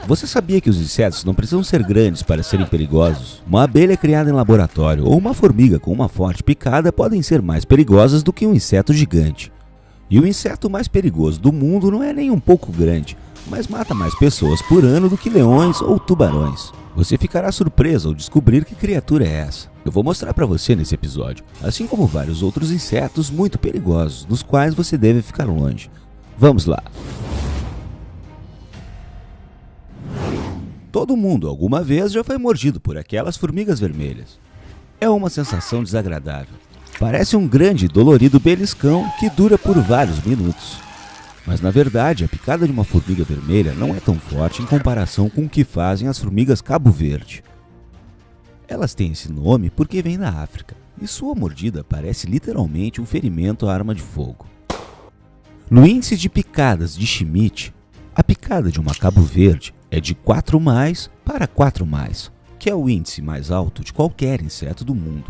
Você sabia que os insetos não precisam ser grandes para serem perigosos? Uma abelha criada em laboratório ou uma formiga com uma forte picada podem ser mais perigosas do que um inseto gigante. E o inseto mais perigoso do mundo não é nem um pouco grande, mas mata mais pessoas por ano do que leões ou tubarões. Você ficará surpreso ao descobrir que criatura é essa. Eu vou mostrar para você nesse episódio, assim como vários outros insetos muito perigosos, dos quais você deve ficar longe. Vamos lá! Todo mundo alguma vez já foi mordido por aquelas formigas vermelhas. É uma sensação desagradável. Parece um grande e dolorido beliscão que dura por vários minutos. Mas na verdade, a picada de uma formiga vermelha não é tão forte em comparação com o que fazem as formigas Cabo Verde. Elas têm esse nome porque vêm da África, e sua mordida parece literalmente um ferimento à arma de fogo. No índice de picadas de Schmidt, a picada de uma Cabo Verde é de 4+, para 4+, que é o índice mais alto de qualquer inseto do mundo.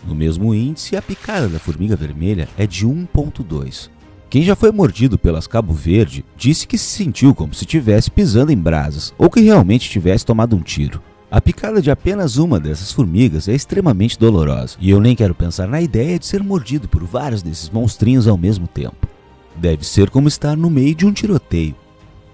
No mesmo índice, a picada da formiga vermelha é de 1,2. Quem já foi mordido pelas Cabo Verde disse que se sentiu como se estivesse pisando em brasas ou que realmente tivesse tomado um tiro. A picada de apenas uma dessas formigas é extremamente dolorosa, e eu nem quero pensar na ideia de ser mordido por vários desses monstrinhos ao mesmo tempo. Deve ser como estar no meio de um tiroteio.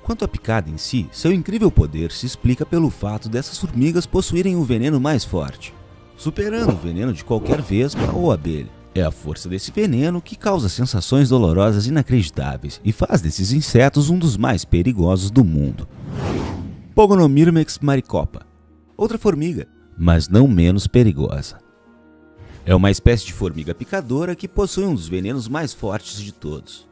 Quanto à picada em si, seu incrível poder se explica pelo fato dessas formigas possuírem um veneno mais forte, superando o veneno de qualquer vespa ou abelha. É a força desse veneno que causa sensações dolorosas inacreditáveis e faz desses insetos um dos mais perigosos do mundo. Pogonomyrmex maricopa. Outra formiga, mas não menos perigosa. É uma espécie de formiga picadora que possui um dos venenos mais fortes de todos.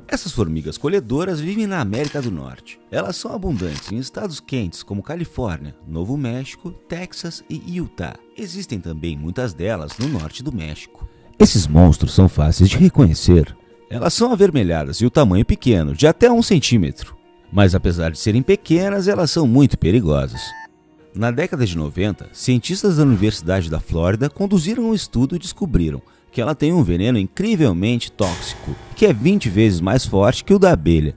Essas formigas colhedoras vivem na América do Norte. Elas são abundantes em estados quentes como Califórnia, Novo México, Texas e Utah. Existem também muitas delas no norte do México. Esses monstros são fáceis de reconhecer. Elas são avermelhadas e o tamanho pequeno, de até 1 centímetro. Mas apesar de serem pequenas, elas são muito perigosas. Na década de 90, cientistas da Universidade da Flórida conduziram um estudo e descobriram que ela tem um veneno incrivelmente tóxico, que é 20 vezes mais forte que o da abelha.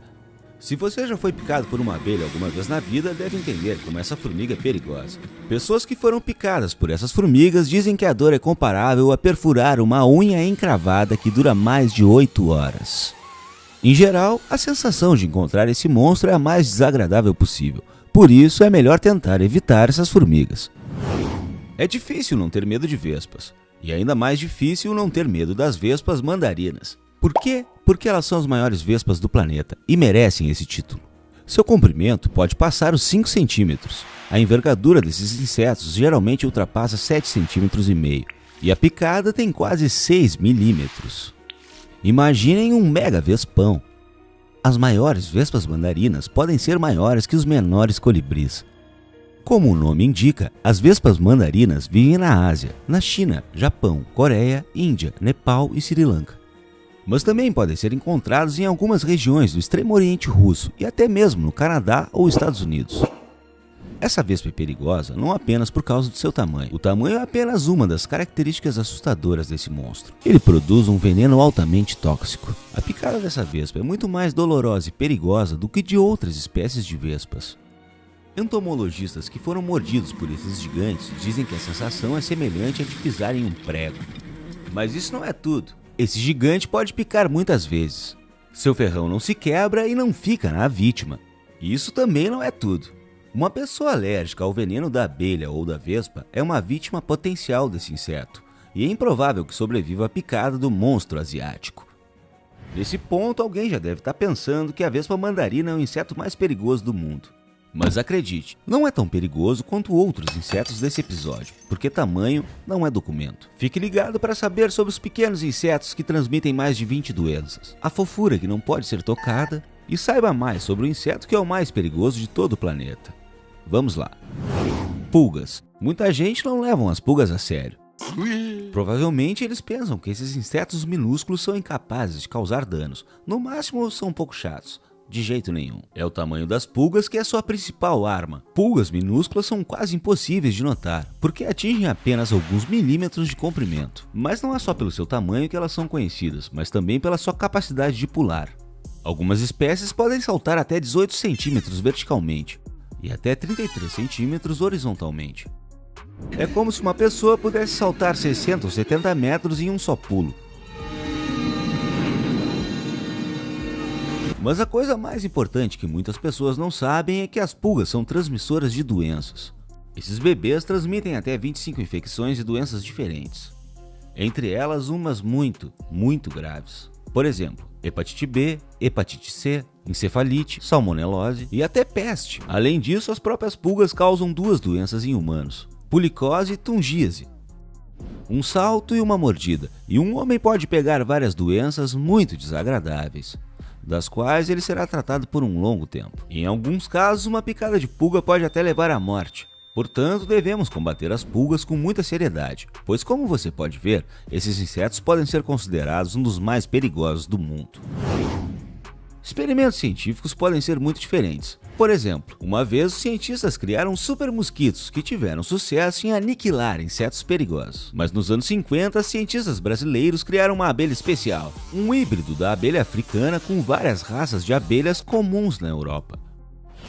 Se você já foi picado por uma abelha alguma vez na vida, deve entender como essa formiga é perigosa. Pessoas que foram picadas por essas formigas dizem que a dor é comparável a perfurar uma unha encravada que dura mais de 8 horas. Em geral, a sensação de encontrar esse monstro é a mais desagradável possível. Por isso, é melhor tentar evitar essas formigas. É difícil não ter medo de vespas. E ainda mais difícil não ter medo das vespas mandarinas. Por quê? Porque elas são as maiores vespas do planeta e merecem esse título. Seu comprimento pode passar os 5 centímetros. A envergadura desses insetos geralmente ultrapassa 7,5 cm. E a picada tem quase 6 milímetros. Imaginem um mega vespão. As maiores vespas mandarinas podem ser maiores que os menores colibris. Como o nome indica, as vespas mandarinas vivem na Ásia, na China, Japão, Coreia, Índia, Nepal e Sri Lanka. Mas também podem ser encontrados em algumas regiões do extremo oriente russo e até mesmo no Canadá ou Estados Unidos. Essa vespa é perigosa não apenas por causa do seu tamanho. O tamanho é apenas uma das características assustadoras desse monstro. Ele produz um veneno altamente tóxico. A picada dessa vespa é muito mais dolorosa e perigosa do que de outras espécies de vespas. Entomologistas que foram mordidos por esses gigantes dizem que a sensação é semelhante a de pisar em um prego. Mas isso não é tudo. Esse gigante pode picar muitas vezes. Seu ferrão não se quebra e não fica na vítima. Isso também não é tudo. Uma pessoa alérgica ao veneno da abelha ou da vespa é uma vítima potencial desse inseto, e é improvável que sobreviva à picada do monstro asiático. Nesse ponto, alguém já deve estar pensando que a vespa mandarina é o inseto mais perigoso do mundo. Mas acredite, não é tão perigoso quanto outros insetos desse episódio, porque tamanho não é documento. Fique ligado para saber sobre os pequenos insetos que transmitem mais de 20 doenças, a fofura que não pode ser tocada, e saiba mais sobre o inseto que é o mais perigoso de todo o planeta. Vamos lá. Pulgas. Muita gente não leva as pulgas a sério. Provavelmente eles pensam que esses insetos minúsculos são incapazes de causar danos, no máximo são um pouco chatos. De jeito nenhum. É o tamanho das pulgas que é sua principal arma. Pulgas minúsculas são quase impossíveis de notar, porque atingem apenas alguns milímetros de comprimento. Mas não é só pelo seu tamanho que elas são conhecidas, mas também pela sua capacidade de pular. Algumas espécies podem saltar até 18 centímetros verticalmente, e até 33 centímetros horizontalmente. É como se uma pessoa pudesse saltar 60 ou 70 metros em um só pulo. Mas a coisa mais importante que muitas pessoas não sabem é que as pulgas são transmissoras de doenças. Esses bebês transmitem até 25 infecções e doenças diferentes. Entre elas, umas muito graves. Por exemplo, hepatite B, hepatite C, encefalite, salmonelose e até peste. Além disso, as próprias pulgas causam duas doenças em humanos: pulicose e tungíase. Um salto e uma mordida, e um homem pode pegar várias doenças muito desagradáveis, das quais ele será tratado por um longo tempo. Em alguns casos, uma picada de pulga pode até levar à morte. Portanto, devemos combater as pulgas com muita seriedade, pois, como você pode ver, esses insetos podem ser considerados um dos mais perigosos do mundo. Experimentos científicos podem ser muito diferentes. Por exemplo, uma vez os cientistas criaram super mosquitos que tiveram sucesso em aniquilar insetos perigosos. Mas nos anos 50, cientistas brasileiros criaram uma abelha especial, um híbrido da abelha africana com várias raças de abelhas comuns na Europa.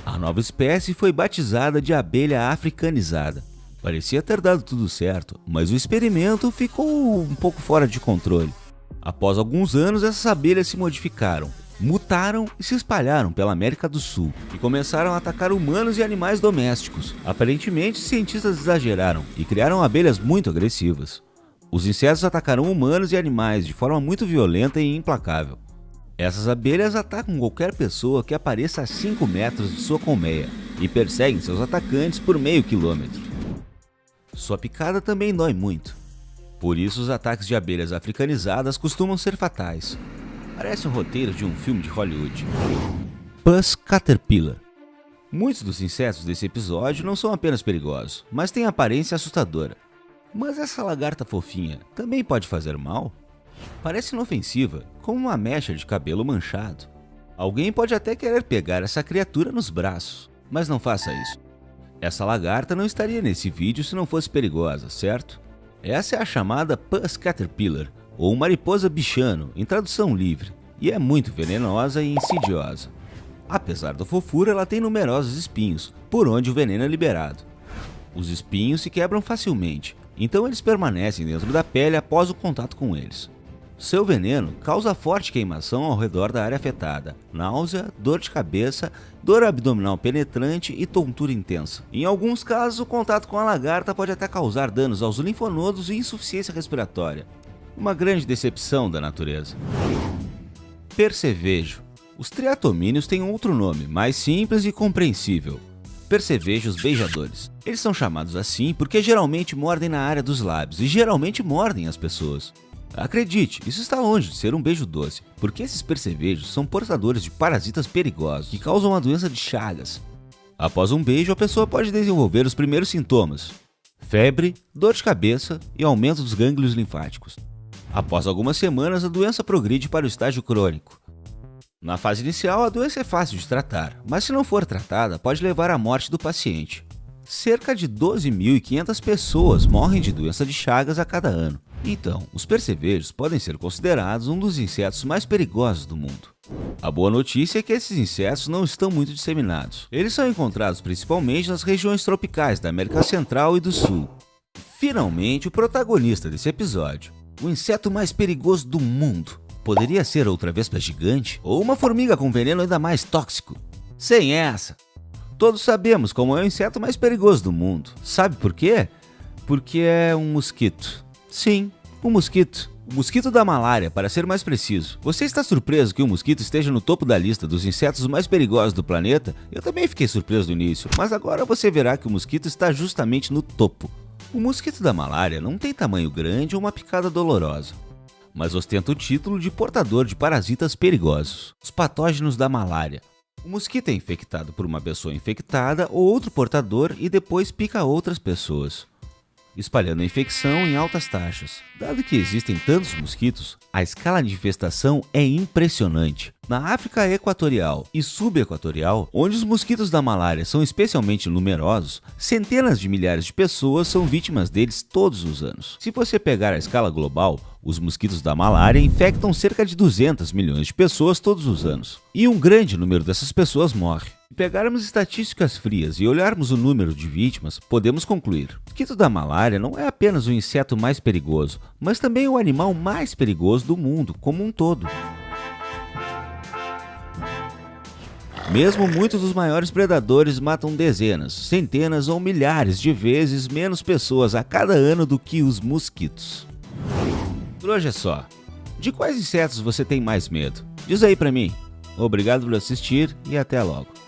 A nova espécie foi batizada de abelha africanizada. Parecia ter dado tudo certo, mas o experimento ficou um pouco fora de controle. Após alguns anos, essas abelhas se modificaram, mutaram e se espalharam pela América do Sul e começaram a atacar humanos e animais domésticos. Aparentemente, cientistas exageraram e criaram abelhas muito agressivas. Os insetos atacaram humanos e animais de forma muito violenta e implacável. Essas abelhas atacam qualquer pessoa que apareça a 5 metros de sua colmeia e perseguem seus atacantes por meio quilômetro. Sua picada também dói muito. Por isso, os ataques de abelhas africanizadas costumam ser fatais. Parece um roteiro de um filme de Hollywood. Pus Caterpillar. Muitos dos insetos desse episódio não são apenas perigosos, mas têm aparência assustadora. Mas essa lagarta fofinha também pode fazer mal? Parece inofensiva, como uma mecha de cabelo manchado. Alguém pode até querer pegar essa criatura nos braços, mas não faça isso. Essa lagarta não estaria nesse vídeo se não fosse perigosa, certo? Essa é a chamada Pus Caterpillar, ou mariposa bichano, em tradução livre, e é muito venenosa e insidiosa. Apesar da fofura, ela tem numerosos espinhos, por onde o veneno é liberado. Os espinhos se quebram facilmente, então eles permanecem dentro da pele após o contato com eles. Seu veneno causa forte queimação ao redor da área afetada, náusea, dor de cabeça, dor abdominal penetrante e tontura intensa. Em alguns casos, o contato com a lagarta pode até causar danos aos linfonodos e insuficiência respiratória. Uma grande decepção da natureza. Percevejo. Os triatomíneos têm outro nome, mais simples e compreensível: percevejos beijadores. Eles são chamados assim porque geralmente mordem na área dos lábios e geralmente mordem as pessoas. Acredite, isso está longe de ser um beijo doce, porque esses percevejos são portadores de parasitas perigosos que causam a doença de Chagas. Após um beijo, a pessoa pode desenvolver os primeiros sintomas: febre, dor de cabeça e aumento dos gânglios linfáticos. Após algumas semanas, a doença progride para o estágio crônico. Na fase inicial, a doença é fácil de tratar, mas se não for tratada, pode levar à morte do paciente. Cerca de 12.500 pessoas morrem de doença de Chagas a cada ano. Então, os percevejos podem ser considerados um dos insetos mais perigosos do mundo. A boa notícia é que esses insetos não estão muito disseminados. Eles são encontrados principalmente nas regiões tropicais da América Central e do Sul. Finalmente, o protagonista desse episódio, o inseto mais perigoso do mundo. Poderia ser outra vespa gigante ou uma formiga com veneno ainda mais tóxico. Sem essa! Todos sabemos como é o inseto mais perigoso do mundo. Sabe por quê? Porque é um mosquito. Sim, um mosquito. O mosquito da malária, para ser mais preciso. Você está surpreso que o mosquito esteja no topo da lista dos insetos mais perigosos do planeta? Eu também fiquei surpreso no início, mas agora você verá que o mosquito está justamente no topo. O mosquito da malária não tem tamanho grande ou uma picada dolorosa, mas ostenta o título de portador de parasitas perigosos, os patógenos da malária. O mosquito é infectado por uma pessoa infectada ou outro portador e depois pica outras pessoas, espalhando a infecção em altas taxas. Dado que existem tantos mosquitos, a escala de infestação é impressionante. Na África equatorial e subequatorial, onde os mosquitos da malária são especialmente numerosos, centenas de milhares de pessoas são vítimas deles todos os anos. Se você pegar a escala global, os mosquitos da malária infectam cerca de 200 milhões de pessoas todos os anos, e um grande número dessas pessoas morre. Se pegarmos estatísticas frias e olharmos o número de vítimas, podemos concluir: o mosquito da malária não é apenas o inseto mais perigoso, mas também o animal mais perigoso do mundo como um todo. Mesmo muitos dos maiores predadores matam dezenas, centenas ou milhares de vezes menos pessoas a cada ano do que os mosquitos. Por hoje é só. De quais insetos você tem mais medo? Diz aí pra mim. Obrigado por assistir e até logo.